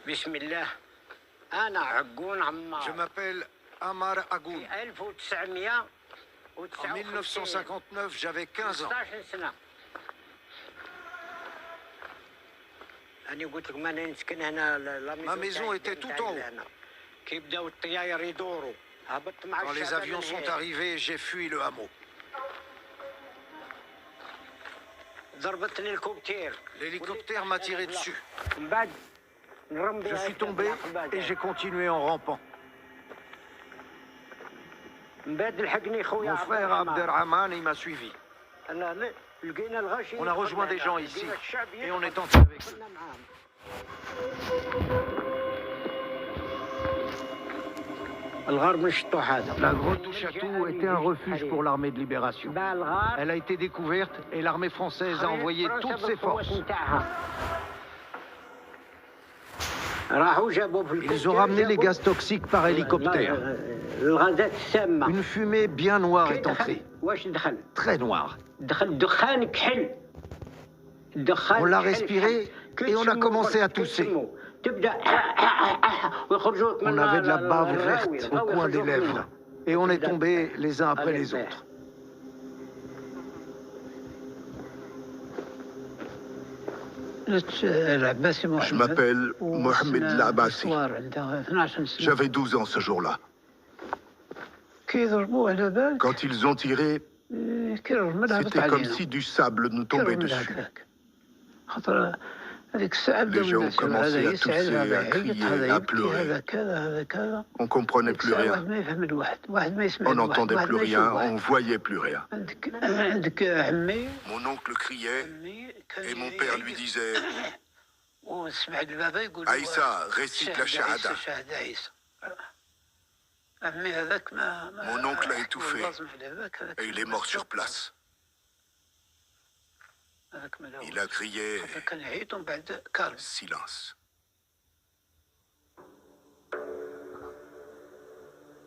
بسم الله. أنا عقون Je عمار. m'appelle Ammar Agoun. في 1959 En 1959, j'avais 15 ans. 15 سنة. أنا قلت لكم أنا نسكن هنا. Ma maison était tout en haut. كي بداو الطيار يدوروا هبطت مع Quand les الشباب avions من sont هيك. arrivés, j'ai fui le hameau. ضربتني الكوبتير. L'hélicoptère m'a tiré dessus. من بعد Je suis tombé et j'ai continué en rampant. من بعد لحقني خويا Mon frère Abderrahman, il m'a suivi. لقينا الغاشي. On a rejoint des gens ici et on est entré avec eux. La grotte du château était un refuge pour l'armée de libération. Elle a été découverte et l'armée française a envoyé toutes ses forces. Ils ont ramené les gaz toxiques par hélicoptère. Une fumée bien noire est entrée. Très noire. On l'a respirée et on a commencé à tousser. On avait de la bave verte au coin des lèvres et on est tombés les uns après les autres. Je m'appelle Mohamed Labassi. J'avais 12 ans ce jour-là. Quand ils ont tiré, c'était comme si du sable nous tombait dessus. Les gens ont commencé à tousser, à crier, à pleurer. On ne comprenait plus rien. On n'entendait plus rien, on ne voyait plus rien. Mon oncle criait et mon père lui disait « Aïssa, récite la shahada ». Mon oncle a étouffé et il est mort sur place. Il a crié « Silence ».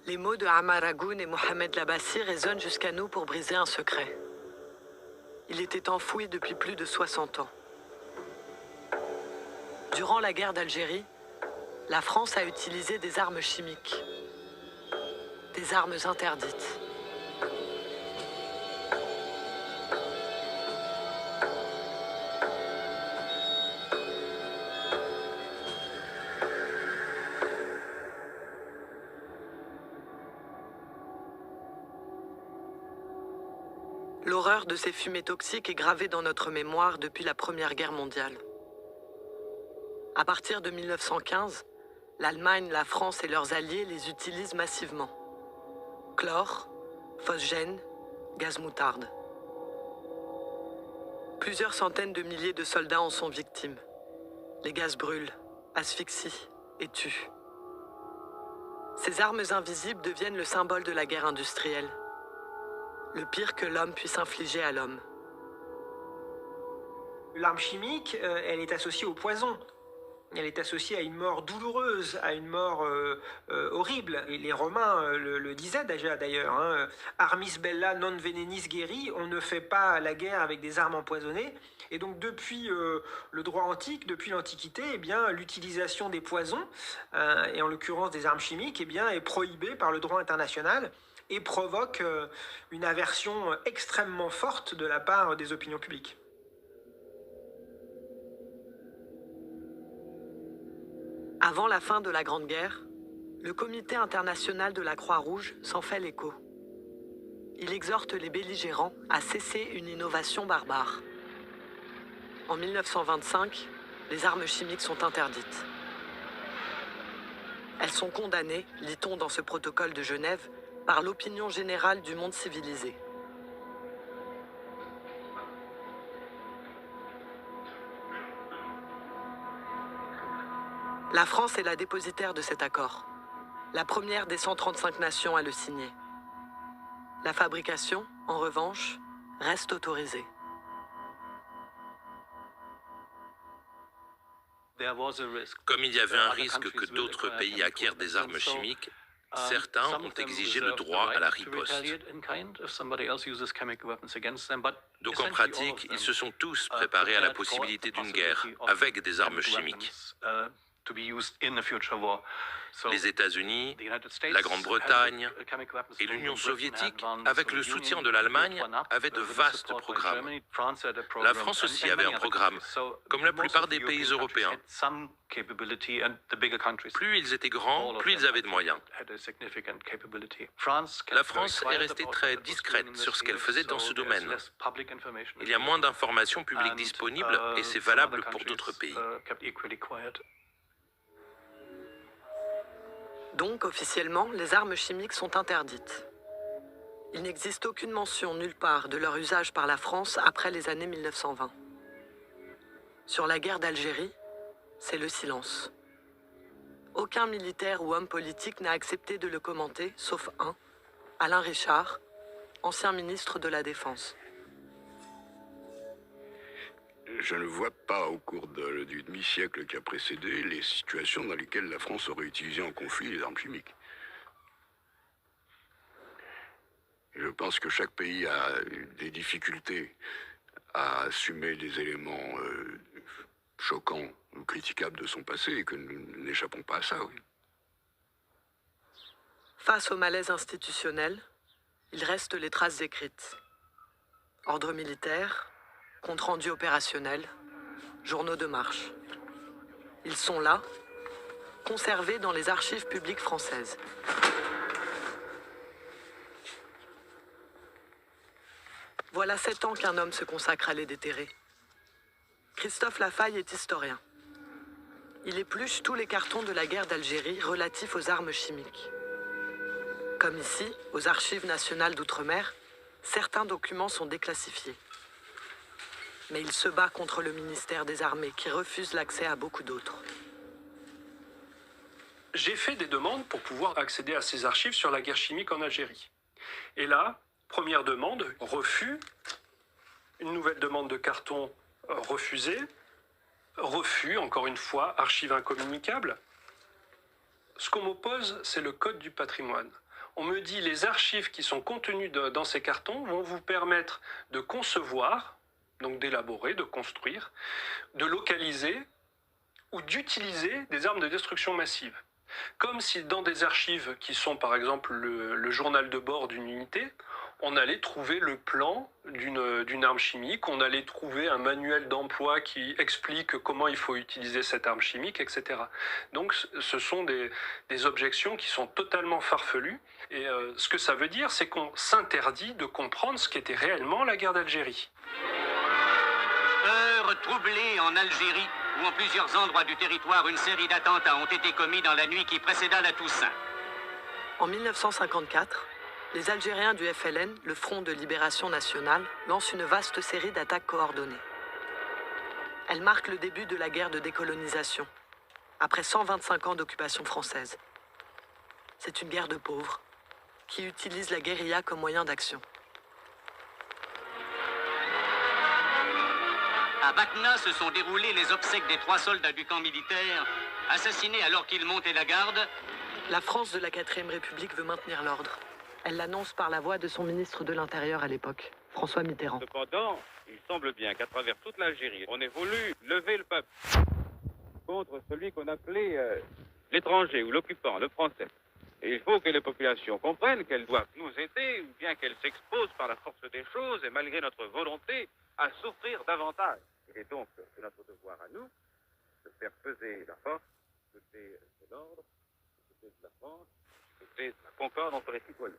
Les mots de Ammar Agoun et Mohamed Labassi résonnent jusqu'à nous pour briser un secret. Il était enfoui depuis plus de 60 ans. Durant la guerre d'Algérie, la France a utilisé des armes chimiques, des armes interdites. L'horreur de ces fumées toxiques est gravée dans notre mémoire depuis la Première Guerre mondiale. À partir de 1915, l'Allemagne, la France et leurs alliés les utilisent massivement. Chlore, phosgène, gaz moutarde. Plusieurs centaines de milliers de soldats en sont victimes. Les gaz brûlent, asphyxient et tuent. Ces armes invisibles deviennent le symbole de la guerre industrielle. Le pire que l'homme puisse infliger à l'homme. L'arme chimique, elle est associée au poison. Elle est associée à une mort douloureuse, à une mort horrible. Et les Romains le disaient déjà d'ailleurs. Hein, Armis bella non venenis guerri, on ne fait pas la guerre avec des armes empoisonnées. Et donc depuis le droit antique, depuis l'Antiquité, eh bien, l'utilisation des poisons, et en l'occurrence des armes chimiques, eh bien, est prohibée par le droit international et provoque une aversion extrêmement forte de la part des opinions publiques. Avant la fin de la Grande Guerre, le Comité international de la Croix-Rouge s'en fait l'écho. Il exhorte les belligérants à cesser une innovation barbare. En 1925, les armes chimiques sont interdites. Elles sont condamnées, lit-on dans ce protocole de Genève, par l'opinion générale du monde civilisé. La France est la dépositaire de cet accord, la première des 135 nations à le signer. La fabrication, en revanche, reste autorisée. Comme il y avait un risque que d'autres pays acquièrent des armes chimiques, certains ont exigé le droit à la riposte. Donc en pratique, ils se sont tous préparés à la possibilité d'une guerre avec des armes chimiques. Les États-Unis, la Grande-Bretagne et l'Union soviétique, avec le soutien de l'Allemagne, avaient de vastes programmes. La France aussi avait un programme, comme la plupart des pays européens. Plus ils étaient grands, plus ils avaient de moyens. La France est restée très discrète sur ce qu'elle faisait dans ce domaine. Il y a moins d'informations publiques disponibles et c'est valable pour d'autres pays. Donc, officiellement, les armes chimiques sont interdites. Il n'existe aucune mention nulle part de leur usage par la France après les années 1920. Sur la guerre d'Algérie, c'est le silence. Aucun militaire ou homme politique n'a accepté de le commenter, sauf un, Alain Richard, ancien ministre de la Défense. Je ne vois pas, au cours du demi-siècle qui a précédé, les situations dans lesquelles la France aurait utilisé en conflit les armes chimiques. Je pense que chaque pays a des difficultés à assumer des éléments choquants ou critiquables de son passé et que nous n'échappons pas à ça, oui. Face au malaise institutionnel, il reste les traces écrites. Ordre militaire, compte rendu opérationnel, journaux de marche. Ils sont là, conservés dans les archives publiques françaises. Voilà 7 ans qu'un homme se consacre à les déterrer. Christophe Lafaille est historien. Il épluche tous les cartons de la guerre d'Algérie relatifs aux armes chimiques. Comme ici, aux Archives nationales d'outre-mer, certains documents sont déclassifiés. Mais il se bat contre le ministère des Armées qui refuse l'accès à beaucoup d'autres. J'ai fait des demandes pour pouvoir accéder à ces archives sur la guerre chimique en Algérie. Et là, première demande, refus. Une nouvelle demande de carton refusée. Refus, encore une fois, archives incommunicables. Ce qu'on m'oppose, c'est le code du patrimoine. On me dit les archives qui sont contenues dans ces cartons vont vous permettre de concevoir, donc d'élaborer, de construire, de localiser ou d'utiliser des armes de destruction massive. Comme si dans des archives qui sont par exemple le journal de bord d'une unité, on allait trouver le plan d'une arme chimique, on allait trouver un manuel d'emploi qui explique comment il faut utiliser cette arme chimique, etc. Donc ce sont des objections qui sont totalement farfelues. Et ce que ça veut dire, c'est qu'on s'interdit de comprendre ce qu'était réellement la guerre d'Algérie. Heure troublée en Algérie, où en plusieurs endroits du territoire, une série d'attentats ont été commis dans la nuit qui précéda la Toussaint. En 1954, les Algériens du FLN, le Front de Libération Nationale, lancent une vaste série d'attaques coordonnées. Elle marque le début de la guerre de décolonisation, après 125 ans d'occupation française. C'est une guerre de pauvres, qui utilise la guérilla comme moyen d'action. À Batna se sont déroulées les obsèques des 3 soldats du camp militaire, assassinés alors qu'ils montaient la garde. La France de la 4e République veut maintenir l'ordre. Elle l'annonce par la voix de son ministre de l'Intérieur à l'époque, François Mitterrand. Cependant, il semble bien qu'à travers toute l'Algérie, on ait voulu lever le peuple contre celui qu'on appelait l'étranger ou l'occupant, le français. Et il faut que les populations comprennent qu'elles doivent nous aider, ou bien qu'elles s'exposent par la force des choses et malgré notre volonté à souffrir davantage. Il est donc de notre devoir à nous de faire peser la force, de l'ordre, de la France, de la concorde entre les citoyens.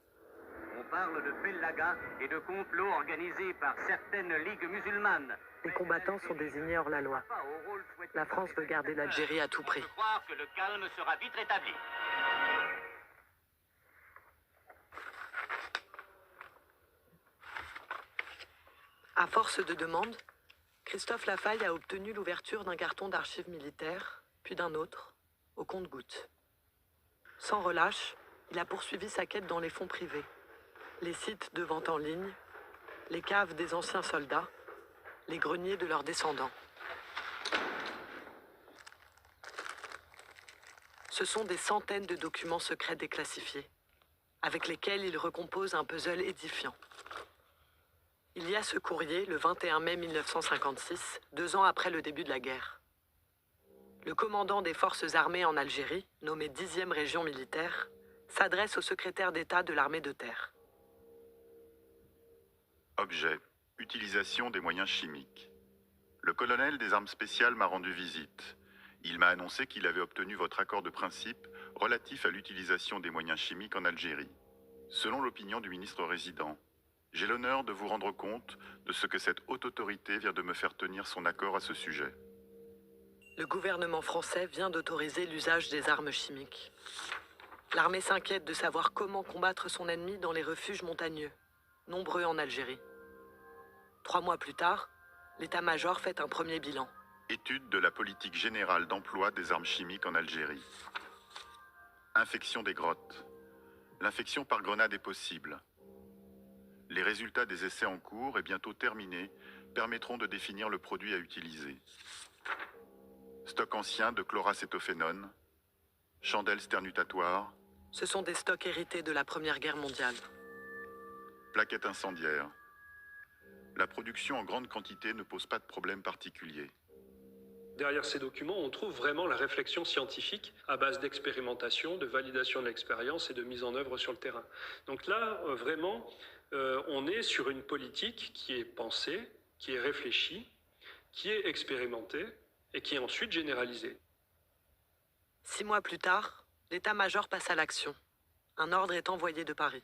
On parle de fellaga et de complots organisés par certaines ligues musulmanes. Les combattants sont désignés hors la loi. La France veut garder l'Algérie à tout prix. On peut croire que le calme sera vite rétabli. À force de demandes, Christophe Lafaille a obtenu l'ouverture d'un carton d'archives militaires, puis d'un autre, au compte-gouttes. Sans relâche, il a poursuivi sa quête dans les fonds privés, les sites de vente en ligne, les caves des anciens soldats, les greniers de leurs descendants. Ce sont des centaines de documents secrets déclassifiés, avec lesquels il recompose un puzzle édifiant. Il y a ce courrier le 21 mai 1956, 2 ans après le début de la guerre. Le commandant des forces armées en Algérie, nommé 10e région militaire, s'adresse au secrétaire d'État de l'armée de terre. Objet. Utilisation des moyens chimiques. Le colonel des armes spéciales m'a rendu visite. Il m'a annoncé qu'il avait obtenu votre accord de principe relatif à l'utilisation des moyens chimiques en Algérie. Selon l'opinion du ministre résident, j'ai l'honneur de vous rendre compte de ce que cette haute autorité vient de me faire tenir son accord à ce sujet. Le gouvernement français vient d'autoriser l'usage des armes chimiques. L'armée s'inquiète de savoir comment combattre son ennemi dans les refuges montagneux, nombreux en Algérie. 3 mois plus tard, l'état-major fait un premier bilan. Étude de la politique générale d'emploi des armes chimiques en Algérie. Infection des grottes. L'infection par grenade est possible. Les résultats des essais en cours et bientôt terminés permettront de définir le produit à utiliser. Stock ancien de chloracétophénone, chandelles sternutatoires. Ce sont des stocks hérités de la Première Guerre mondiale. Plaquettes incendiaires. La production en grande quantité ne pose pas de problème particulier. Derrière ces documents, on trouve vraiment la réflexion scientifique à base d'expérimentation, de validation de l'expérience et de mise en œuvre sur le terrain. Donc là, vraiment, on est sur une politique qui est pensée, qui est réfléchie, qui est expérimentée et qui est ensuite généralisée. 6 mois plus tard, l'état-major passe à l'action. Un ordre est envoyé de Paris.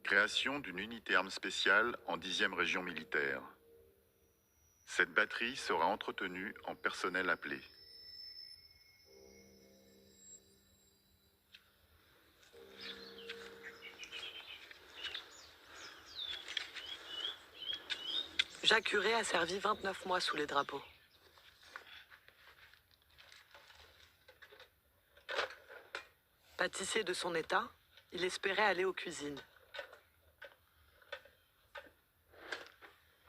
Création d'une unité arme spéciale en 10e région militaire. Cette batterie sera entretenue en personnel appelé. Jacques Huret a servi 29 mois sous les drapeaux. Pâtissier de son état, il espérait aller aux cuisines.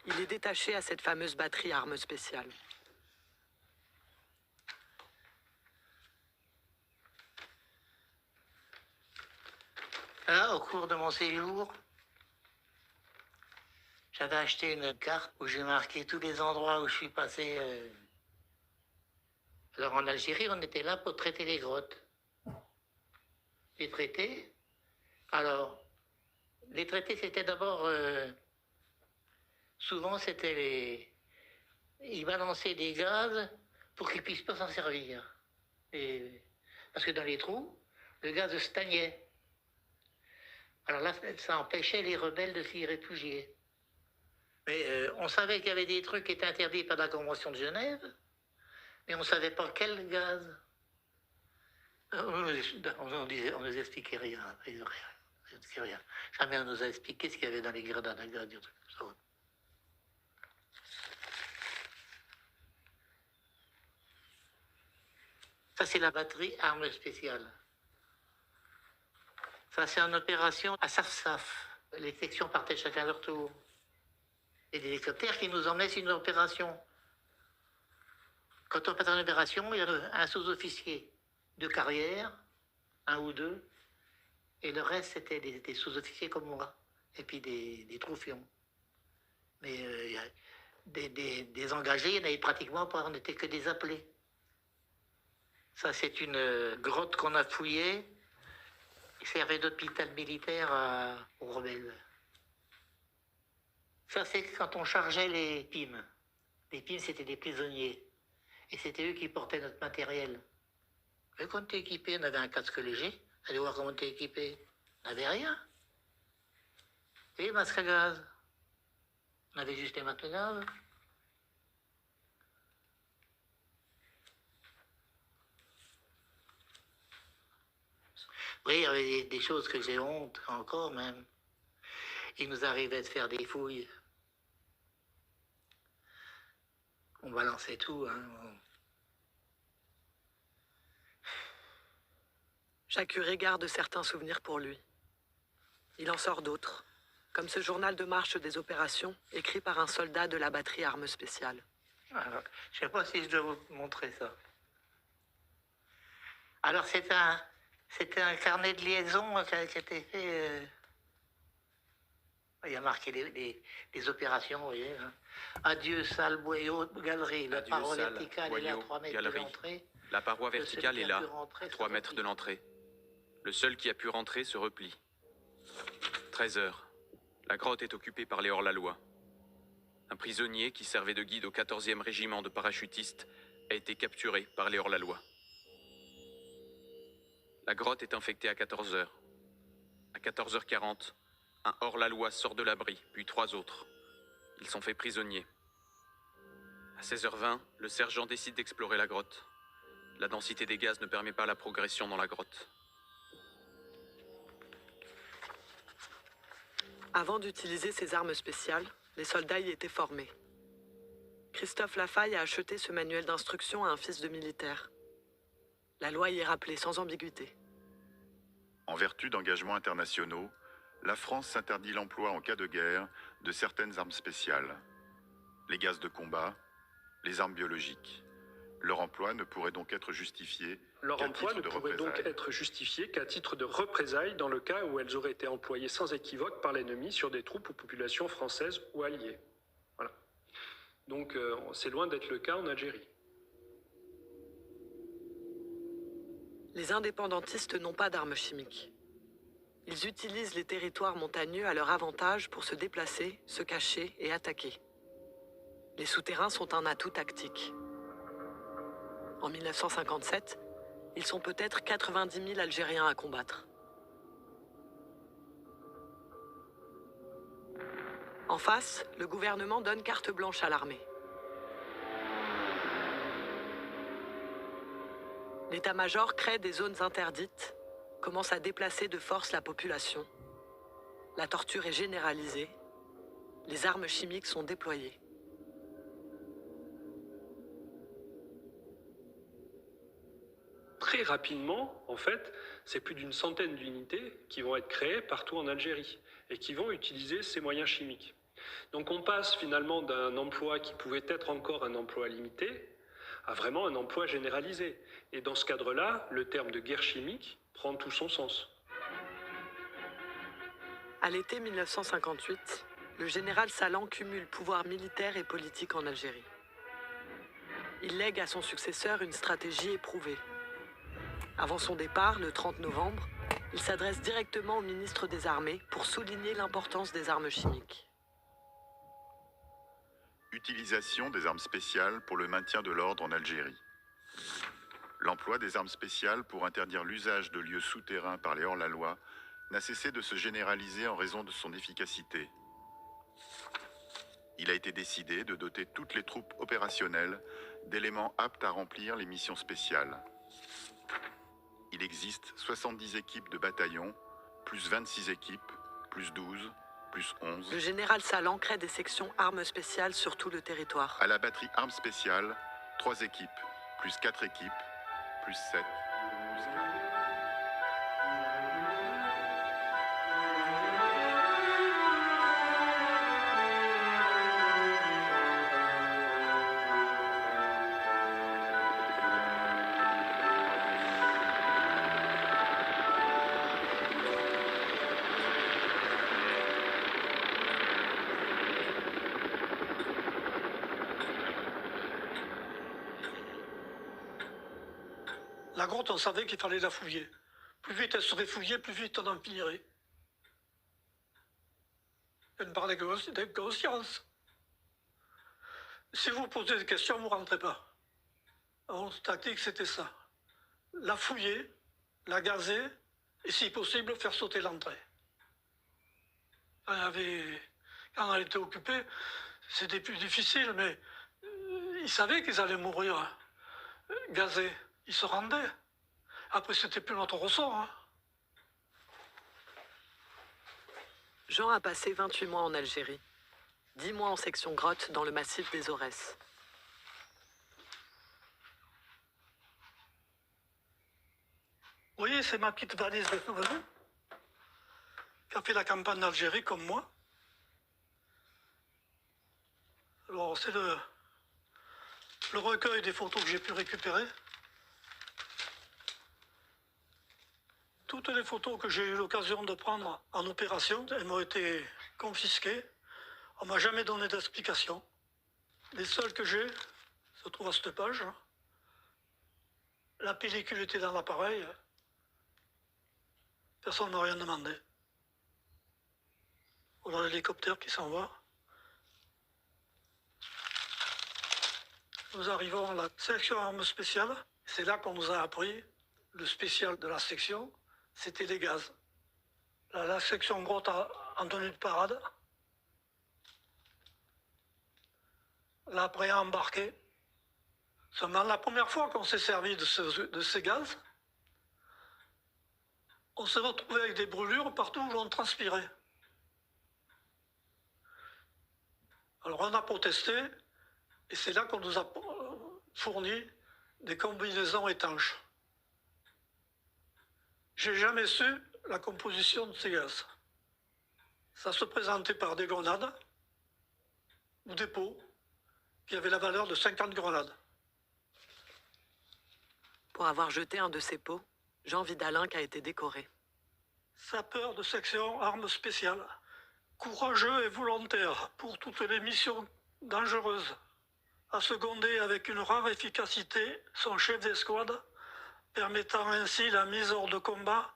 Il est détaché à cette fameuse batterie armes spéciales. Là, au cours de mon séjour, j'avais acheté une carte où j'ai marqué tous les endroits où je suis passé. Alors en Algérie, on était là pour traiter les grottes. Les traités. Alors, les traités, c'était d'abord... souvent, c'était les... Ils balançaient des gaz pour qu'ils ne puissent pas s'en servir. Parce que dans les trous, le gaz stagnait. Alors là, ça empêchait les rebelles de s'y réfugier. Mais on savait qu'il y avait des trucs qui étaient interdits par la Convention de Genève, mais on ne savait pas quel gaz. On nous expliquait rien. Rien. Jamais on nous a expliqué ce qu'il y avait dans les grenades à gaz, des trucs comme ça. Ça, c'est la batterie armes spéciales. Ça, c'est en opération à Safsaf. Les sections partaient chacun à leur tour. Et des hélicoptères qui nous emmenaient sur une opération. Quand on part en opération, il y a un sous-officier de carrière, 1 ou 2, et le reste, c'était des sous-officiers comme moi, et puis des troufions. Mais des engagés, il n'y en avait pratiquement pas, on n'était que des appelés. Ça, c'est une grotte qu'on a fouillée, qui servait d'hôpital militaire aux rebelles. Ça, c'est quand on chargeait les PIM. Les PIM, c'était des prisonniers. Et c'était eux qui portaient notre matériel. Mais quand on était équipé, on avait un casque léger. Allez voir comment on était équipé. On n'avait rien. Et les masques à gaz. On avait juste les masques à gaz. Oui, il y avait des choses que j'ai honte encore même. Il nous arrivait de faire des fouilles. On balançait tout, hein. Jacques Huret garde certains souvenirs pour lui. Il en sort d'autres, comme ce journal de marche des opérations, écrit par un soldat de la batterie armes spéciales. Alors, je ne sais pas si je dois vous montrer ça. Alors, c'était un carnet de liaison qui a été fait Il y a marqué les opérations, vous voyez. Hein. Adieu, salle, boyau, galerie. La paroi verticale est là à 3 mètres de l'entrée. La paroi verticale est là, à 3 mètres de l'entrée. Le seul qui a pu rentrer se replie. 13 heures. La grotte est occupée par les hors-la-loi. Un prisonnier qui servait de guide au 14e régiment de parachutistes a été capturé par les hors-la-loi. La grotte est infectée à 14 heures. À 14h40, un hors-la-loi sort de l'abri, puis 3 autres. Ils sont faits prisonniers. À 16h20, le sergent décide d'explorer la grotte. La densité des gaz ne permet pas la progression dans la grotte. Avant d'utiliser ces armes spéciales, les soldats y étaient formés. Christophe Lafaille a acheté ce manuel d'instruction à un fils de militaire. La loi y est rappelée sans ambiguïté. En vertu d'engagements internationaux, la France s'interdit l'emploi en cas de guerre de certaines armes spéciales. Les gaz de combat, les armes biologiques. Leur emploi ne pourrait donc être justifié qu'à titre de représailles dans le cas où elles auraient été employées sans équivoque par l'ennemi sur des troupes ou populations françaises ou alliées. Voilà. Donc c'est loin d'être le cas en Algérie. Les indépendantistes n'ont pas d'armes chimiques. Ils utilisent les territoires montagneux à leur avantage pour se déplacer, se cacher et attaquer. Les souterrains sont un atout tactique. En 1957, ils sont peut-être 90 000 Algériens à combattre. En face, le gouvernement donne carte blanche à l'armée. L'état-major crée des zones interdites, commence à déplacer de force la population. La torture est généralisée. Les armes chimiques sont déployées. Très rapidement, en fait, c'est plus d'une centaine d'unités qui vont être créées partout en Algérie et qui vont utiliser ces moyens chimiques. Donc on passe finalement d'un emploi qui pouvait être encore un emploi limité à vraiment un emploi généralisé. Et dans ce cadre-là, le terme de guerre chimique prend tout son sens. À l'été 1958, le général Salan cumule pouvoir militaire et politique en Algérie. Il lègue à son successeur une stratégie éprouvée. Avant son départ, le 30 novembre, il s'adresse directement au ministre des Armées pour souligner l'importance des armes chimiques. Utilisation des armes spéciales pour le maintien de l'ordre en Algérie. L'emploi des armes spéciales pour interdire l'usage de lieux souterrains par les hors-la-loi n'a cessé de se généraliser en raison de son efficacité. Il a été décidé de doter toutes les troupes opérationnelles d'éléments aptes à remplir les missions spéciales. Il existe 70 équipes de bataillons, plus 26 équipes, plus 12, plus 11. Le général Salan crée des sections armes spéciales sur tout le territoire. À la batterie armes spéciales, 3 équipes, plus 4 équipes, plus 7, plus 4. La grotte, on savait qu'il fallait la fouiller. Plus vite elle serait fouillée, plus vite on en finirait. Elle me parlait d'inconscience. Si vous posez des questions, vous ne rentrez pas. Alors, la tactique, c'était ça. La fouiller, la gazer, et si possible, faire sauter l'entrée. Quand elle était occupée, c'était plus difficile, mais ils savaient qu'ils allaient mourir gazés. Ils se rendaient. Après, c'était plus notre ressort. Hein. Jean a passé 28 mois en Algérie. 10 mois en section grotte dans le massif des Aurès. Vous voyez, c'est ma petite valise de souvenirs qui a fait la campagne d'Algérie comme moi. Alors, c'est le recueil des photos que j'ai pu récupérer. Toutes les photos que j'ai eu l'occasion de prendre en opération, elles m'ont été confisqués. On m'a jamais donné d'explication. Les seuls que j'ai se trouvent à cette page. La pellicule était dans l'appareil. Personne ne m'a rien demandé. Voilà l'hélicoptère qui s'en va. Nous arrivons à la section armes spéciales. C'est là qu'on nous a appris le spécial de la section, c'était les gaz. La section grotte en tenue de parade. Là, après embarqué. Seulement la première fois qu'on s'est servi de ces gaz, on s'est retrouvé avec des brûlures partout où on transpirait. Alors on a protesté, et c'est là qu'on nous a fourni des combinaisons étanches. J'ai jamais su la composition de ces gaz. Ça se présentait par des grenades ou des pots qui avaient la valeur de 50 grenades. Pour avoir jeté un de ces pots, Jean Vidalin a été décoré. Sapeur de section armes spéciales, courageux et volontaire pour toutes les missions dangereuses, a secondé avec une rare efficacité son chef d'escouade, permettant ainsi la mise hors de combat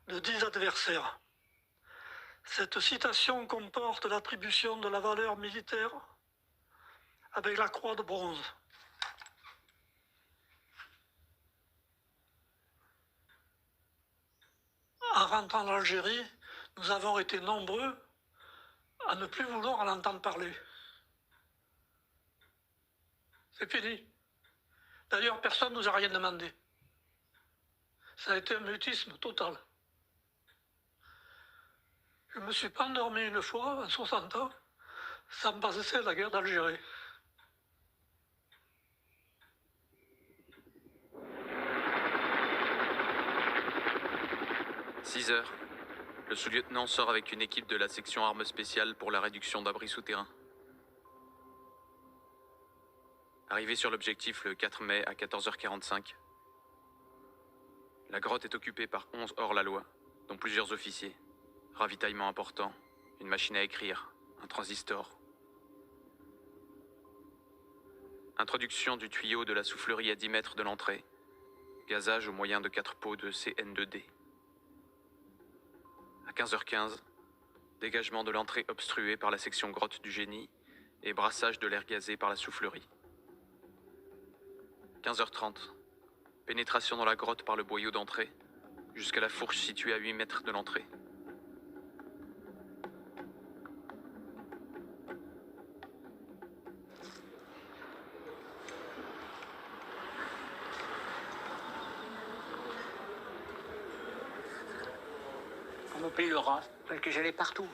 de 10 adversaires. Cette citation comporte l'attribution de la valeur militaire avec la croix de bronze. En rentrant en Algérie, nous avons été nombreux à ne plus vouloir en entendre parler. C'est fini. D'ailleurs, personne ne nous a rien demandé. Ça a été un mutisme total. Je me suis pas endormi une fois, en 60 ans, sans me passer la guerre d'Algérie. « 6 heures. Le sous-lieutenant sort avec une équipe de la section armes spéciales pour la réduction d'abris souterrains. Arrivé sur l'objectif le 4 mai à 14h45. La grotte est occupée par 11 hors-la-loi, dont plusieurs officiers. Ravitaillement important, une machine à écrire, un transistor. Introduction du tuyau de la soufflerie à 10 mètres de l'entrée. Gazage au moyen de 4 pots de CN2D. À 15h15, dégagement de l'entrée obstruée par la section grotte du génie et brassage de l'air gazé par la soufflerie. 15h30, pénétration dans la grotte par le boyau d'entrée, jusqu'à la fourche située à 8 mètres de l'entrée. On m'appelait le rat, parce que j'allais partout.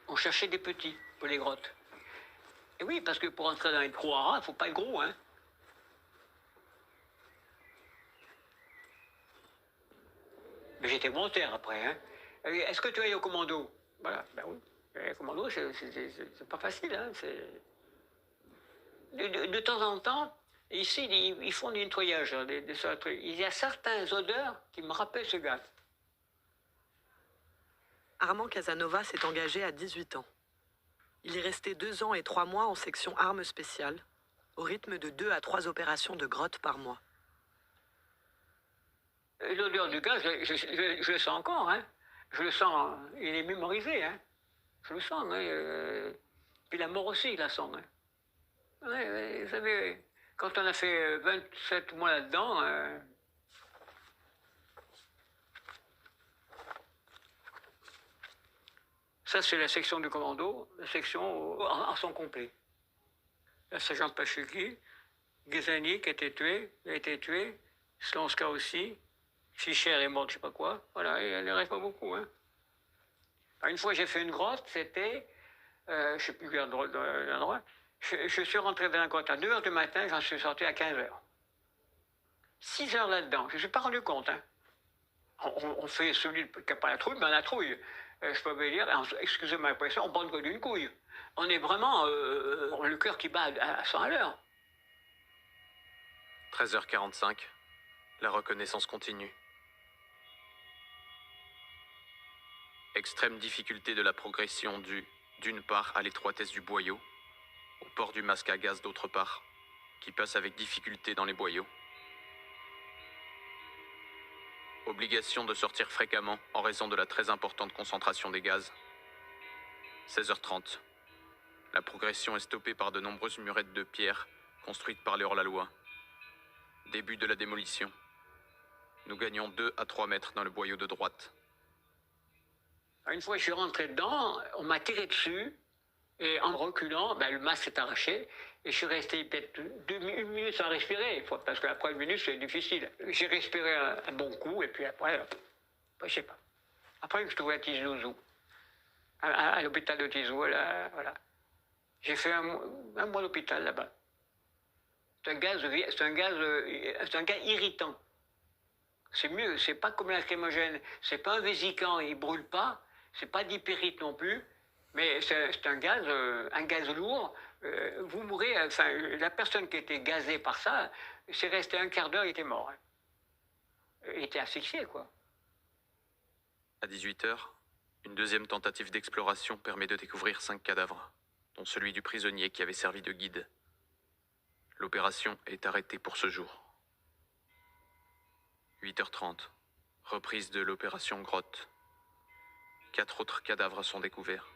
On cherchait des petits pour les grottes. Et oui, parce que pour entrer dans les trous à rats, il ne faut pas être gros, hein. Mais j'étais volontaire après, hein. Est-ce que tu es au commando? Voilà, ben oui. Le commando, c'est pas facile, hein. De temps en temps, ici, ils font du nettoyage. Il y a certaines odeurs qui me rappellent ce gaz. Armand Casanova s'est engagé à 18 ans. Il est resté 2 ans et 3 mois en section armes spéciales, au rythme de 2 à 3 opérations de grotte par mois. L'odeur du gaz, je le sens encore, hein. Je le sens, il est mémorisé, hein. Je le sens, hein. Puis la mort aussi, il la sent, hein. Ouais, vous savez, quand on a fait 27 mois là-dedans, ça c'est la section du commando, la section en son complet. La sergent Pachugui, Ghezani qui a été tué, Slonska aussi, Fischer est mort, je sais pas quoi. Voilà, il ne reste pas beaucoup, hein. Alors, une fois j'ai fait une grotte, c'était, je sais plus quel endroit. Je suis rentré dans la grotte à 2 h du matin, j'en suis sorti à 15 h. 6 heures là-dedans, je ne me suis pas rendu compte. Hein. On fait celui qui n'a pas la trouille, mais la trouille, je peux vous dire, excusez-moi l'expression, on bande que d'une couille. On est vraiment le cœur qui bat à 100 à l'heure. 13h45, la reconnaissance continue. Extrême difficulté de la progression due, d'une part, à l'étroitesse du boyau, au port du masque à gaz d'autre part, qui passe avec difficulté dans les boyaux. Obligation de sortir fréquemment en raison de la très importante concentration des gaz. 16h30. La progression est stoppée par de nombreuses murettes de pierre construites par les hors-la-loi. Début de la démolition. Nous gagnons 2 à 3 mètres dans le boyau de droite. Une fois que je suis rentré dedans, on m'a tiré dessus et en reculant, le masque s'est arraché et je suis resté peut-être une minute sans respirer, parce que la première minute c'est difficile. J'ai respiré un bon coup et puis après je sais pas. Après je suis trouvé à Tizi-Ouzou, à l'hôpital de Tizi-Ouzou, voilà. J'ai fait un mois d'hôpital là-bas. C'est un gaz irritant. C'est mieux, c'est pas comme lacrymogène, c'est pas un vésicant, il brûle pas, c'est pas d'hypérite non plus, mais c'est un gaz lourd. Vous mourrez, enfin, la personne qui était gazée par ça, c'est resté un quart d'heure, il était mort. Il était asphyxié, quoi. À 18h, une deuxième tentative d'exploration permet de découvrir 5 cadavres, dont celui du prisonnier qui avait servi de guide. L'opération est arrêtée pour ce jour. 8h30, reprise de l'opération Grotte. 4 autres cadavres sont découverts.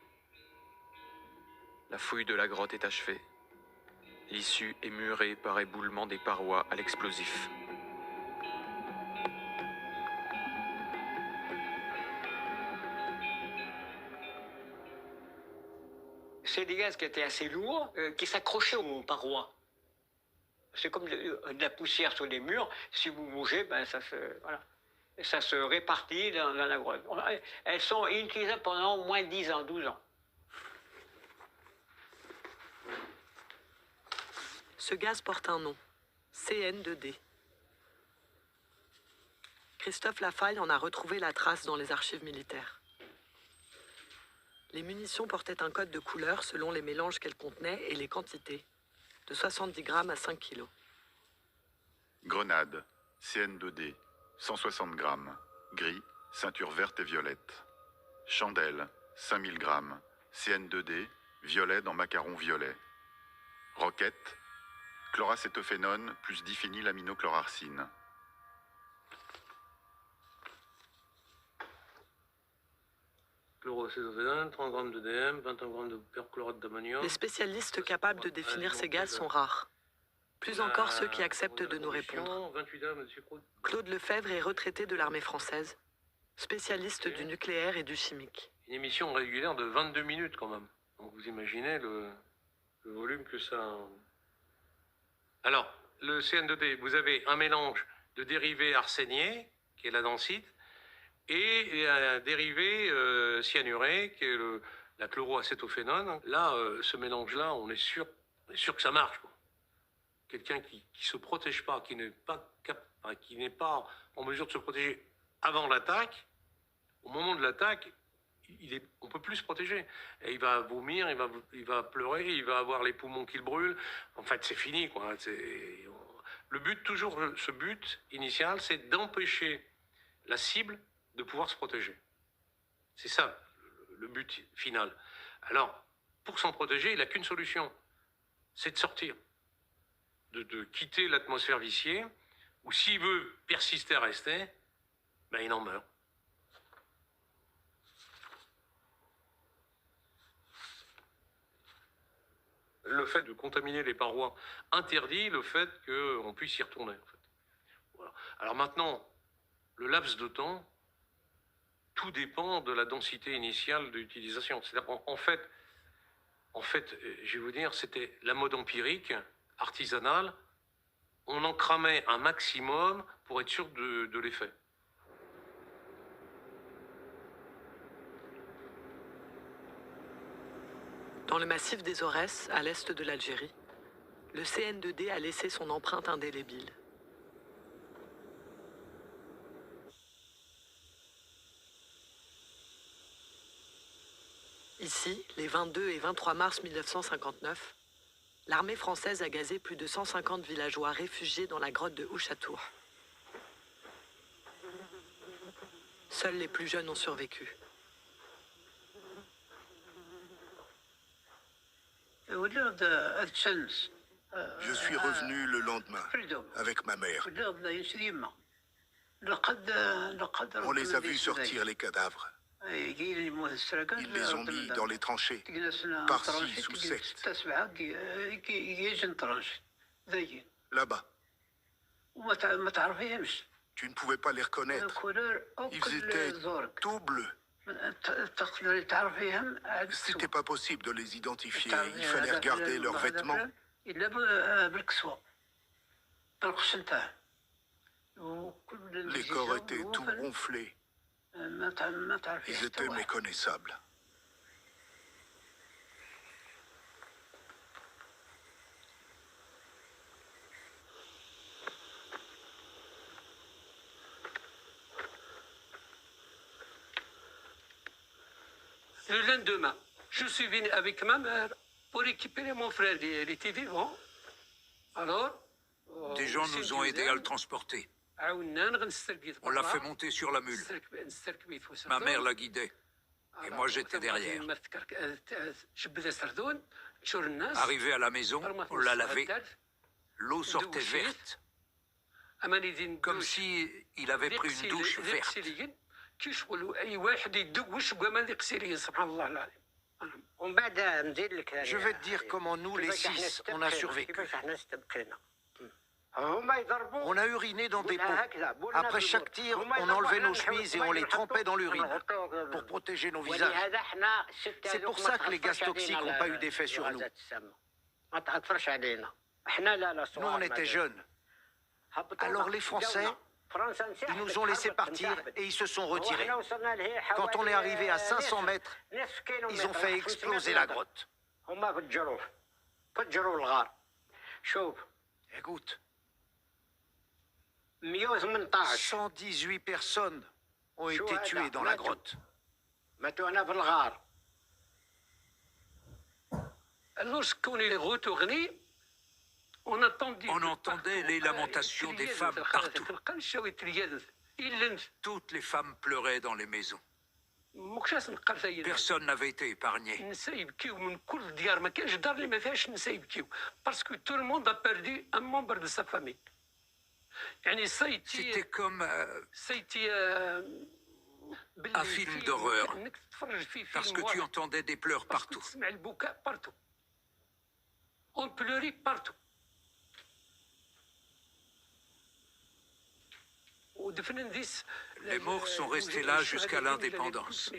La fouille de la grotte est achevée. L'issue est murée par éboulement des parois à l'explosif. C'est des gaz qui étaient assez lourds, qui s'accrochaient aux parois. C'est comme de la poussière sur les murs. Si vous bougez, ça se répartit dans la grotte. Elles sont inutilisables pendant au moins 10 ans, 12 ans. Ce gaz porte un nom, CN2D. Christophe Lafaille en a retrouvé la trace dans les archives militaires. Les munitions portaient un code de couleur selon les mélanges qu'elles contenaient et les quantités, de 70 grammes à 5 kilos. Grenade, CN2D, 160 grammes, gris, ceinture verte et violette. Chandelle, 5000 grammes, CN2D, violet dans macaron violet. Roquette, chloracétophénone plus diphénylaminochlorarcine. Chloracétophénone, 30 grammes d'EDM, 21 grammes de perchlorate d'ammonium. Les spécialistes capables de définir ces gaz sont rares. Plus encore ceux qui acceptent de nous répondre. Claude Lefebvre est retraité de l'armée française, spécialiste du nucléaire et du chimique. Une émission régulière de 22 minutes quand même. Donc vous imaginez le volume que ça... Alors, le CN2D, vous avez un mélange de dérivés arséniés, qui est la densite, et un dérivé cyanuré, qui est la chloroacétophénone. Là, ce mélange-là, on est sûr que ça marche, quoi. Quelqu'un qui ne se protège pas, qui n'est pas en mesure de se protéger avant l'attaque, au moment de l'attaque, on ne peut plus se protéger. Et il va vomir, il va pleurer, il va avoir les poumons qui le brûlent. En fait, c'est fini, quoi. Le but, toujours, ce but initial, c'est d'empêcher la cible de pouvoir se protéger. C'est ça, le but final. Alors, pour s'en protéger, il n'a qu'une solution, c'est de sortir. De quitter l'atmosphère viciée, ou s'il veut persister à rester, il en meurt. Le fait de contaminer les parois interdit le fait qu'on puisse y retourner. En fait. Voilà. Alors maintenant, le laps de temps, tout dépend de la densité initiale d'utilisation. C'est-à-dire en fait, je vais vous dire, c'était la mode empirique, artisanale, on en cramait un maximum pour être sûr de l'effet. Dans le massif des Aurès, à l'est de l'Algérie, le CN2D a laissé son empreinte indélébile. Ici, les 22 et 23 mars 1959, l'armée française a gazé plus de 150 villageois réfugiés dans la grotte de Ouchatour. Seuls les plus jeunes ont survécu. Je suis revenu le lendemain avec ma mère. On les a vus sortir les cadavres. Ils les ont mis dans les tranchées, par 6 ou 7. Là-bas. Tu ne pouvais pas les reconnaître. Ils étaient tout bleus. C'était pas possible de les identifier. Il fallait regarder leurs vêtements. Les corps étaient tout ronflés. Ils étaient méconnaissables. Le lendemain, je suis venu avec ma mère pour récupérer mon frère. Il était vivant. Alors, des gens nous ont aidés à le transporter. On l'a fait monter sur la mule. Ma mère la guidait. Et moi, j'étais derrière. Arrivé à la maison, on l'a lavé. L'eau sortait verte. Comme si il avait pris une douche verte. Je vais te dire comment nous, les 6, on a survécu. On a uriné dans des pots. Après chaque tir, on enlevait nos chemises et on les trempait dans l'urine pour protéger nos visages. C'est pour ça que les gaz toxiques n'ont pas eu d'effet sur nous. Nous, on était jeunes. Alors les Français, ils nous ont laissés partir et ils se sont retirés. Quand on est arrivé à 500 mètres, ils ont fait exploser la grotte. Écoute, 118 personnes ont été tuées dans la grotte. Lorsqu'on est retourné, on entendait les lamentations des femmes partout. Toutes les femmes pleuraient dans les maisons. Personne n'avait été épargné. Parce que tout le monde a perdu un membre de sa famille. C'était comme un film d'horreur, parce que tu entendais des pleurs partout. On pleurait partout. Les morts sont restés là jusqu'à l'indépendance.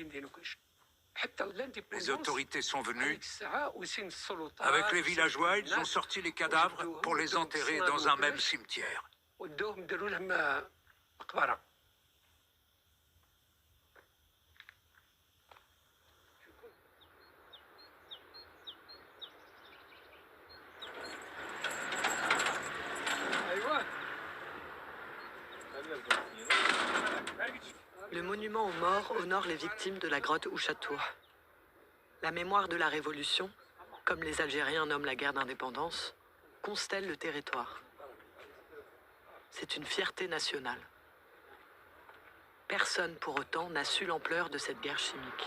Les autorités sont venues. Avec les villageois, ils ont sorti les cadavres pour les enterrer dans un même cimetière. Le monument aux morts honore les victimes de la grotte Ouchatoua. La mémoire de la Révolution, comme les Algériens nomment la guerre d'indépendance, constelle le territoire. C'est une fierté nationale. Personne, pour autant, n'a su l'ampleur de cette guerre chimique.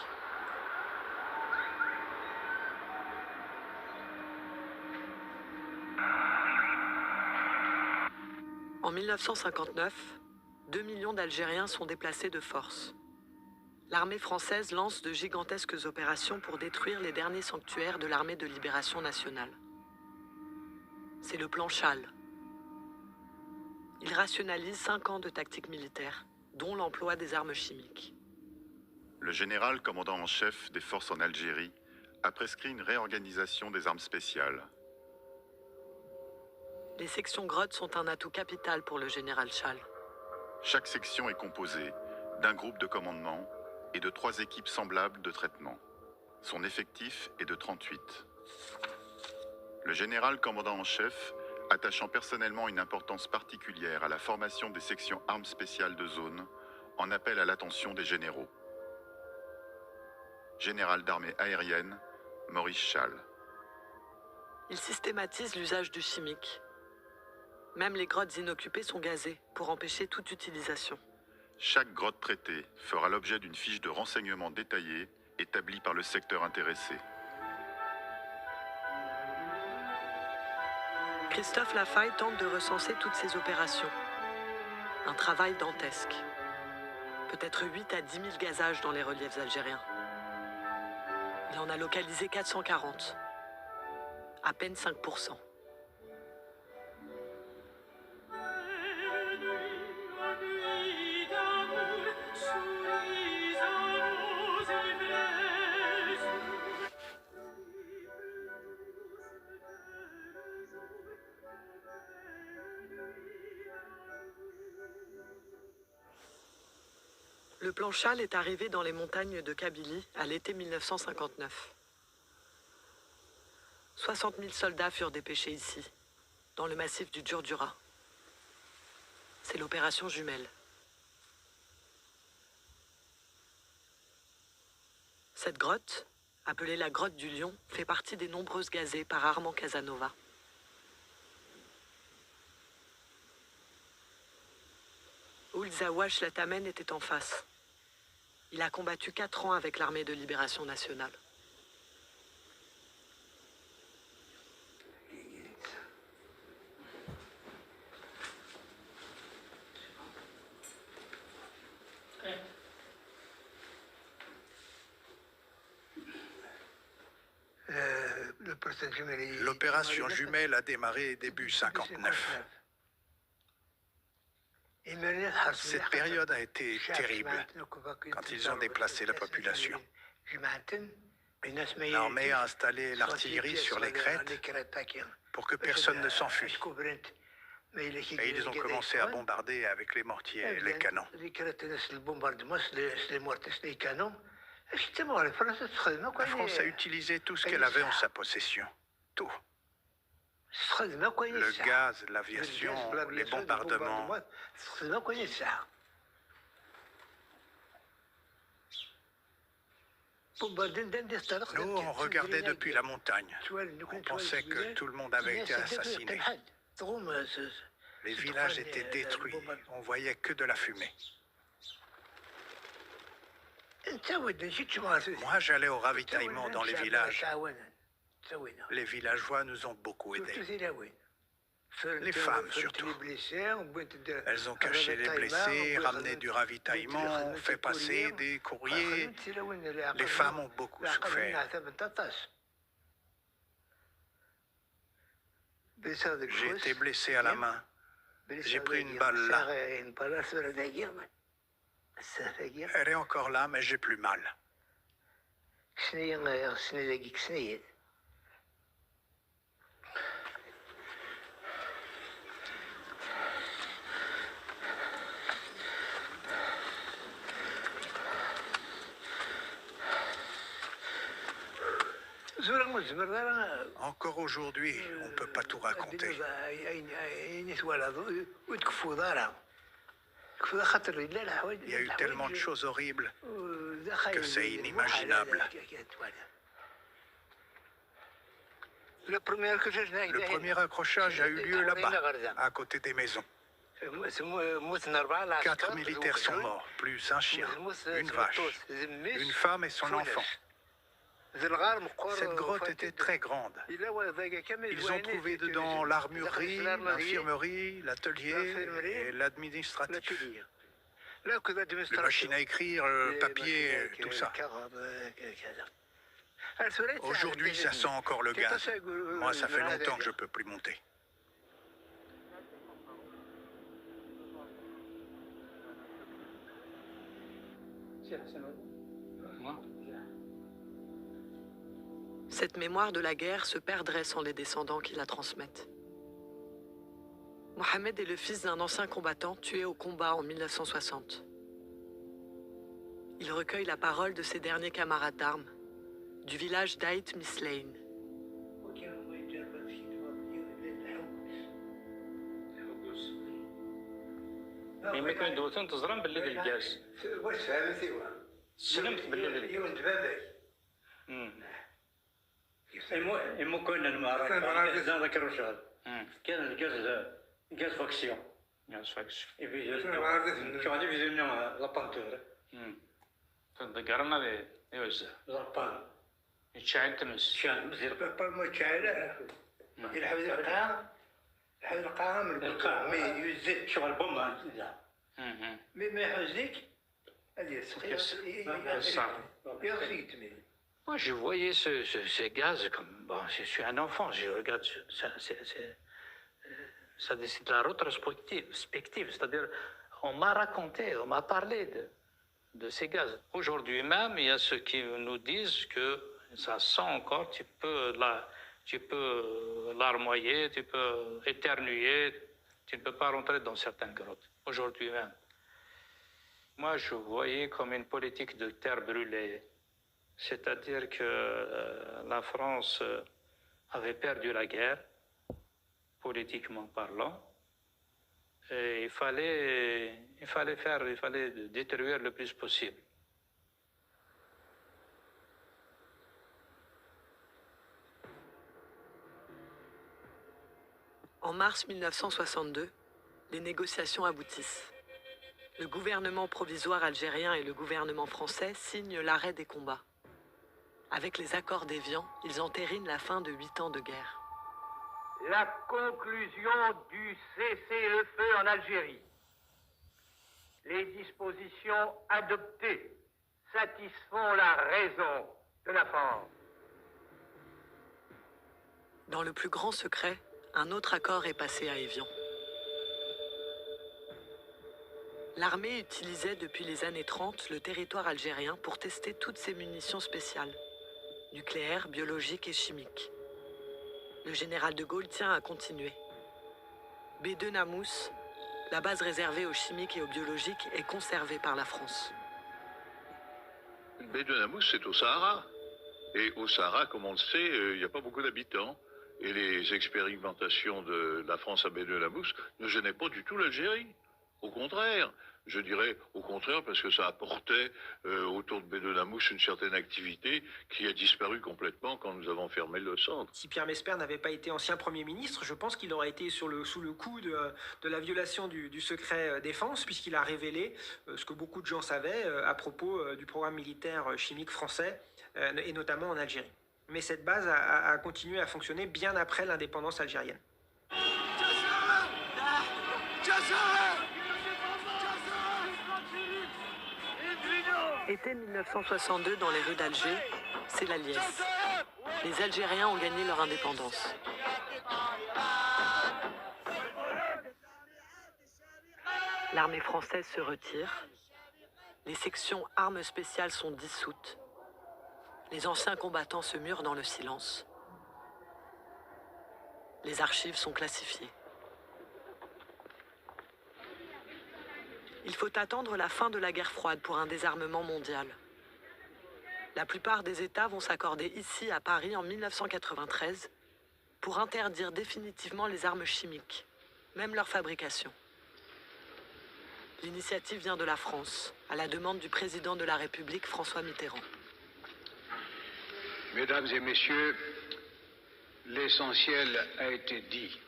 En 1959, 2 millions d'Algériens sont déplacés de force. L'armée française lance de gigantesques opérations pour détruire les derniers sanctuaires de l'armée de libération nationale. C'est le plan Chal. Il rationalise 5 ans de tactique militaire, dont l'emploi des armes chimiques. Le général commandant en chef des forces en Algérie a prescrit une réorganisation des armes spéciales. Les sections grottes sont un atout capital pour le général Chal. Chaque section est composée d'un groupe de commandement et de 3 équipes semblables de traitement. Son effectif est de 38. Le général commandant en chef, attachant personnellement une importance particulière à la formation des sections armes spéciales de zone, en appelle à l'attention des généraux. Général d'armée aérienne, Maurice Chal. Il systématise l'usage du chimique. Même les grottes inoccupées sont gazées pour empêcher toute utilisation. Chaque grotte traitée fera l'objet d'une fiche de renseignement détaillée établie par le secteur intéressé. Christophe Lafaille tente de recenser toutes ces opérations. Un travail dantesque. Peut-être 8 à 10 000 gazages dans les reliefs algériens. Il en a localisé 440. À peine 5%. Le plan Chal est arrivé dans les montagnes de Kabylie à l'été 1959. 60 000 soldats furent dépêchés ici, dans le massif du Djurdjura. C'est l'opération Jumelle. Cette grotte, appelée la grotte du Lion, fait partie des nombreuses gazées par Armand Casanova. Ould Zawache Latamen était en face. Il a combattu 4 ans avec l'armée de libération nationale. L'opération Jumelle a démarré début 59. Cette période a été terrible quand ils ont déplacé la population. L'armée a installé l'artillerie sur les crêtes pour que personne ne s'enfuit. Et ils ont commencé à bombarder avec les mortiers et les canons. La France a utilisé tout ce qu'elle avait en sa possession. Tout. Le gaz, l'aviation, les bombardements. Nous, on regardait depuis la montagne. On pensait que tout le monde avait été assassiné. Les villages étaient détruits. On voyait que de la fumée. Moi, j'allais au ravitaillement dans les villages. Les villageois nous ont beaucoup aidés. Les femmes, surtout. Elles ont caché les blessés, ramené du ravitaillement, fait passer des courriers. Les femmes ont beaucoup souffert. J'ai été blessé à la main. J'ai pris une balle là. Elle est encore là, mais j'ai plus mal. Encore aujourd'hui, on ne peut pas tout raconter. Il y a eu tellement de choses horribles que c'est inimaginable. Le premier accrochage a eu lieu là-bas, à côté des maisons. 4 militaires sont morts, plus un chien, une vache, une femme et son enfant. Cette grotte était très grande. Ils ont trouvé dedans l'armurerie, l'infirmerie, l'atelier et l'administratif. Les machines à écrire, le papier, tout ça. Aujourd'hui, ça sent encore le gaz. Moi, ça fait longtemps que je ne peux plus monter. Cette mémoire de la guerre se perdrait sans les descendants qui la transmettent. Mohamed est le fils d'un ancien combattant tué au combat en 1960. Il recueille la parole de ses derniers camarades d'armes, du village d'Aït Mislayn. إما كنا المعركة ذكروا شغل كان الجاز فاكسيون شغالين في زمنا لابانتور تذكرنا بيوزع لابان يتشعل تمس شان مزير ما تشعل يلعب ذا Moi, je voyais ces gaz comme... Bon, je suis un enfant, je regarde... Ça, c'est de la rétrospective, c'est-à-dire, on m'a raconté, on m'a parlé de ces gaz. Aujourd'hui même, il y a ceux qui nous disent que ça sent encore, tu peux larmoyer, tu peux éternuer, tu ne peux pas rentrer dans certaines grottes. Aujourd'hui même. Moi, je voyais comme une politique de terre brûlée. C'est-à-dire que la France avait perdu la guerre, politiquement parlant, et il fallait détruire le plus possible. En mars 1962, les négociations aboutissent. Le gouvernement provisoire algérien et le gouvernement français signent l'arrêt des combats. Avec les accords d'Évian, ils entérinent la fin de 8 ans de guerre. La conclusion du cessez-le-feu en Algérie. Les dispositions adoptées satisfont la raison de la France. Dans le plus grand secret, un autre accord est passé à Évian. L'armée utilisait depuis les années 30 le territoire algérien pour tester toutes ses munitions spéciales, nucléaires, biologiques et chimiques. Le général de Gaulle tient à continuer. B2 Namous, la base réservée aux chimiques et aux biologiques, est conservée par la France. B2 Namous, c'est au Sahara. Et au Sahara, comme on le sait, il n'y a pas beaucoup d'habitants. Et les expérimentations de la France à B2 Namous ne gênaient pas du tout l'Algérie. Au contraire, je dirais au contraire parce que ça apportait autour de B2 Namous une certaine activité qui a disparu complètement quand nous avons fermé le centre. Si Pierre Mesper n'avait pas été ancien Premier ministre, je pense qu'il aurait été sous le coup de la violation du secret défense, puisqu'il a révélé ce que beaucoup de gens savaient à propos du programme militaire chimique français, et notamment en Algérie. Mais cette base a continué à fonctionner bien après l'indépendance algérienne. Été 1962 dans les rues d'Alger, c'est la liesse. Les Algériens ont gagné leur indépendance. L'armée française se retire. Les sections armes spéciales sont dissoutes. Les anciens combattants se murent dans le silence. Les archives sont classifiées. Il faut attendre la fin de la guerre froide pour un désarmement mondial. La plupart des États vont s'accorder ici, à Paris, en 1993, pour interdire définitivement les armes chimiques, même leur fabrication. L'initiative vient de la France, à la demande du président de la République, François Mitterrand. Mesdames et messieurs, l'essentiel a été dit.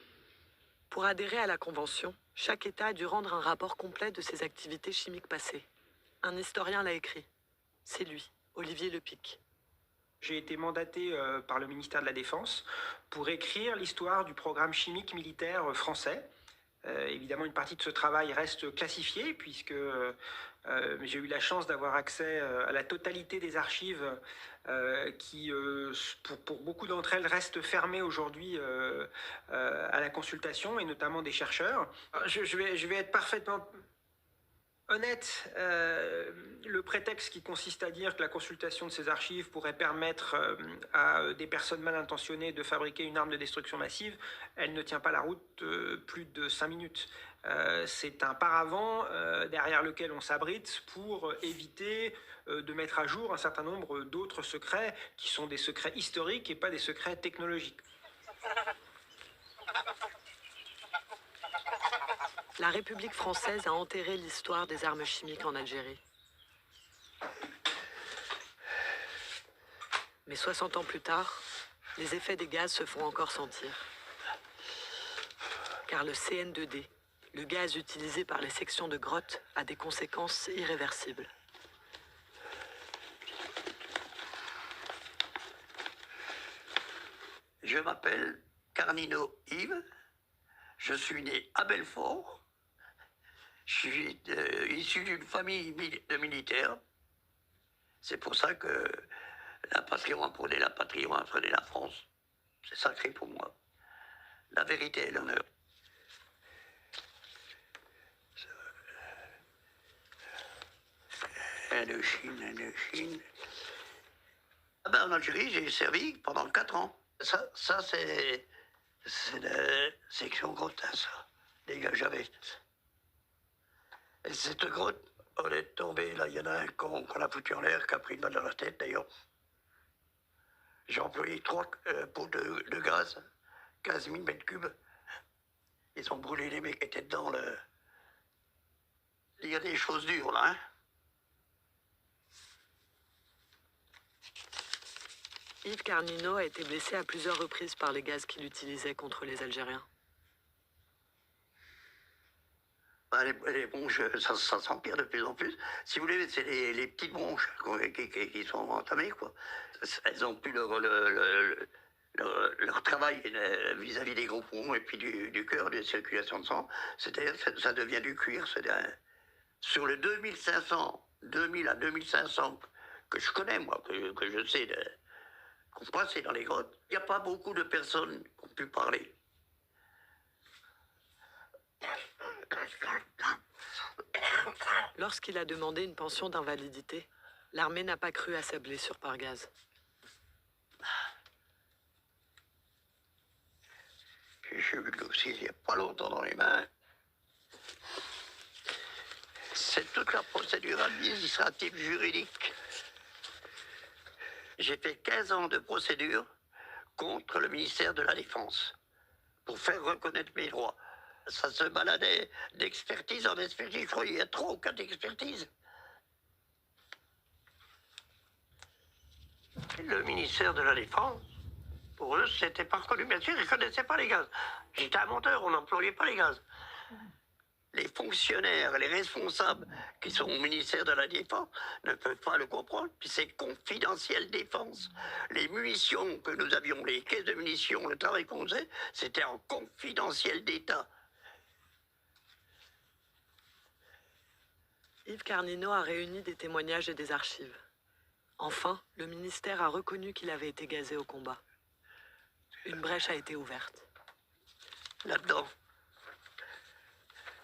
Pour adhérer à la Convention, chaque État a dû rendre un rapport complet de ses activités chimiques passées. Un historien l'a écrit. C'est lui, Olivier Lepic. J'ai été mandaté par le ministère de la Défense pour écrire l'histoire du programme chimique militaire français. Évidemment, une partie de ce travail reste classifiée puisque j'ai eu la chance d'avoir accès à la totalité des archives qui, pour beaucoup d'entre elles, restent fermées aujourd'hui à la consultation et notamment des chercheurs. Je vais être parfaitement honnête. Le prétexte qui consiste à dire que la consultation de ces archives pourrait permettre à des personnes mal intentionnées de fabriquer une arme de destruction massive, elle ne tient pas la route plus de 5 minutes. C'est un paravent derrière lequel on s'abrite pour éviter de mettre à jour un certain nombre d'autres secrets qui sont des secrets historiques et pas des secrets technologiques. La République française a enterré l'histoire des armes chimiques en Algérie. Mais 60 ans plus tard, les effets des gaz se font encore sentir. Car le CN2D, le gaz utilisé par les sections de grottes, a des conséquences irréversibles. Je m'appelle Carnino Yves, Je suis né à Belfort. Je suis issu d'une famille de militaires. C'est pour ça que la patrie en prenait la patrie en prenait la France. C'est sacré pour moi. La vérité et l'honneur. Indochine. Ah ben, en Algérie, j'ai servi pendant 4 ans. Ça c'est la section grotte, hein, ça. Les gars, j'avais. Et cette grotte, on est tombé, là, il y en a un qu'on a foutu en l'air, qui a pris une balle dans la tête, d'ailleurs. J'ai employé 3 pots de gaz, 15 000 mètres cubes. Ils ont brûlé les mecs qui étaient dedans. Il y a des choses dures, là, hein. Yves Carnino a été blessé à plusieurs reprises par les gaz qu'il utilisait contre les Algériens. Les bronches, ça s'empire de plus en plus. Si vous voulez, c'est les petites bronches qui sont entamées, quoi. Elles ont plus leur travail vis-à-vis des gros poumons et puis du cœur, de la circulation de sang. C'est-à-dire que ça devient du cuir. Sur le 2000 à 2500 que je connais, moi, que je sais, qu'on passait dans les grottes, il n'y a pas beaucoup de personnes qui ont pu parler. Lorsqu'il a demandé une pension d'invalidité, l'armée n'a pas cru à sa blessure par gaz. J'ai eu le dossier il n'y a pas longtemps dans les mains. C'est toute la procédure administrative juridique. J'ai fait 15 ans de procédure contre le ministère de la Défense pour faire reconnaître mes droits. Ça se baladait d'expertise en expertise. Je crois qu'il y a 3 ou 4 expertises. Le ministère de la Défense, pour eux, c'était pas reconnu. Bien sûr, ils ne connaissaient pas les gaz. J'étais un monteur, on n'employait pas les gaz. Les fonctionnaires, les responsables qui sont au ministère de la Défense ne peuvent pas le comprendre, puis c'est confidentiel défense. Les munitions que nous avions, les caisses de munitions, le travail qu'on faisait, c'était en confidentiel d'État. Yves Carnino a réuni des témoignages et des archives. Enfin, le ministère a reconnu qu'il avait été gazé au combat. Une brèche a été ouverte. Là-dedans,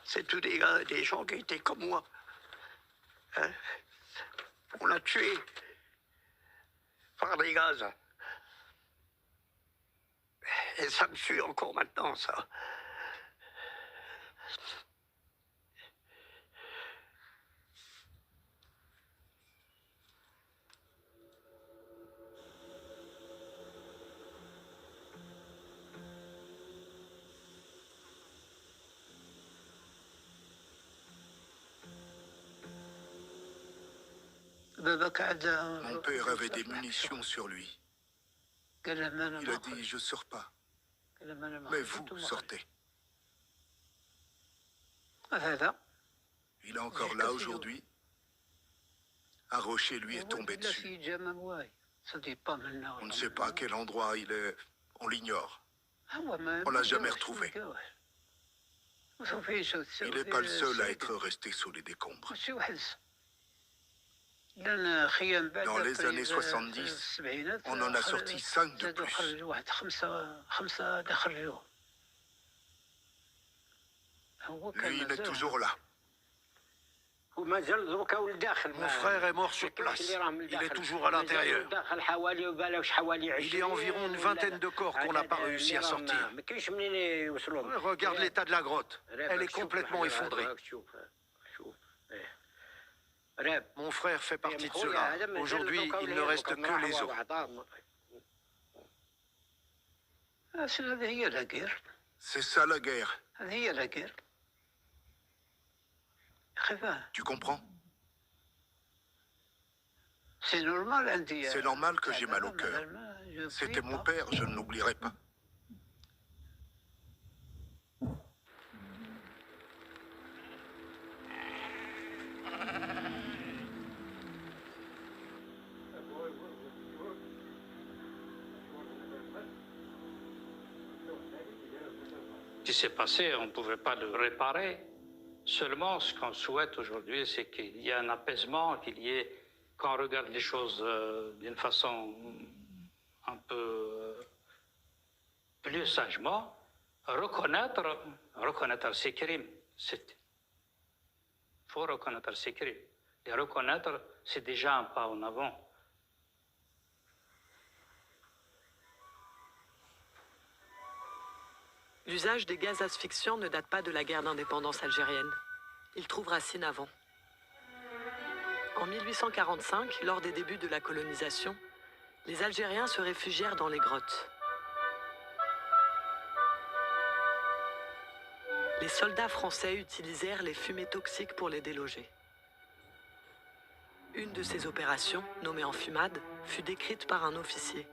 c'est tous des gens qui étaient comme moi. Hein? On l'a tué par des gaz. Et ça me suit encore maintenant, ça. Mon père avait des munitions sur lui. Il a dit, je ne sors pas. Mais vous sortez. Il est encore là aujourd'hui. Un rocher lui est tombé dessus. On ne sait pas à quel endroit il est. On l'ignore. On ne l'a jamais retrouvé. Il n'est pas le seul à être resté sous les décombres. Dans les années 70, on en a sorti 5 de plus. Lui, il est toujours là. Mon frère est mort sur place. Il est toujours à l'intérieur. Il y a environ une vingtaine de corps qu'on n'a pas réussi à sortir. Regarde l'état de la grotte. Elle est complètement effondrée. Mon frère fait partie de cela. Aujourd'hui, il ne reste que les os. C'est ça la guerre. Tu comprends? C'est normal que j'ai mal au cœur. C'était mon père, je ne l'oublierai pas. qui s'est passé, on ne pouvait pas le réparer. Seulement, ce qu'on souhaite aujourd'hui, c'est qu'il y ait un apaisement, qu'on regarde les choses d'une façon un peu plus sagement, reconnaître ses crimes. Il faut reconnaître ses crimes. Les reconnaître, c'est déjà un pas en avant. L'usage des gaz asphyxiants ne date pas de la guerre d'indépendance algérienne. Il trouve racine avant. En 1845, lors des débuts de la colonisation, les Algériens se réfugièrent dans les grottes. Les soldats français utilisèrent les fumées toxiques pour les déloger. Une de ces opérations, nommée enfumade, fut décrite par un officier.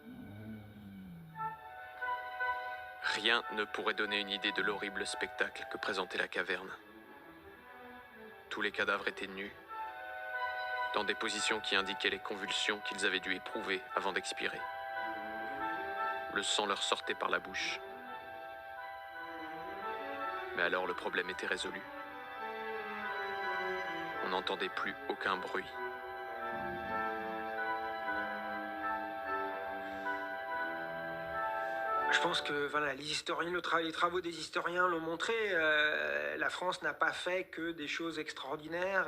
Rien ne pourrait donner une idée de l'horrible spectacle que présentait la caverne. Tous les cadavres étaient nus, dans des positions qui indiquaient les convulsions qu'ils avaient dû éprouver avant d'expirer. Le sang leur sortait par la bouche. Mais alors le problème était résolu. On n'entendait plus aucun bruit. Je pense que voilà, les travaux des historiens l'ont montré, la France n'a pas fait que des choses extraordinaires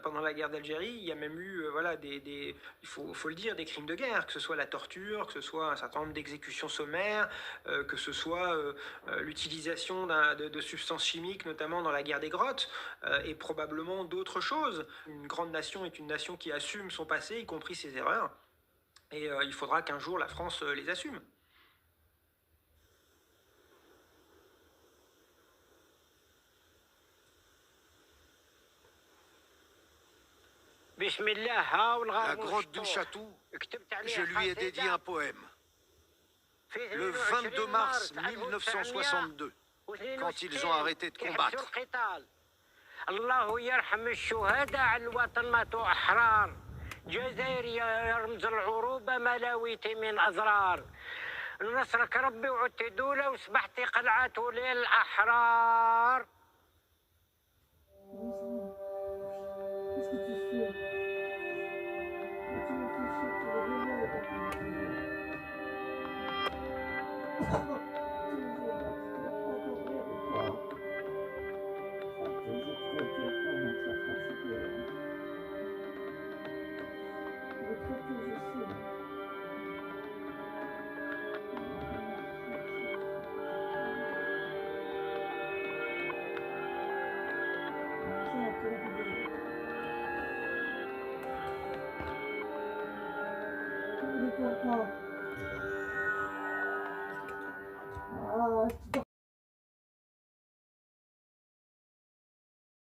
pendant la guerre d'Algérie. Il y a même eu il faut le dire, des crimes de guerre, que ce soit la torture, que ce soit un certain nombre d'exécutions sommaires, que ce soit l'utilisation de substances chimiques, notamment dans la guerre des grottes, et probablement d'autres choses. Une grande nation est une nation qui assume son passé, y compris ses erreurs, et il faudra qu'un jour la France les assume. La grotte du Chatou, je lui ai dédié un poème. Le 22 mars 1962, quand ils ont arrêté de combattre. الله يرحم الشهداء على الوطن ماتوا أحرار جزائر يا رمز العروبة ملاويتي من أضرار نصرك ربي وعدت دولة وصبحتي قلعة للأحرار. Oh.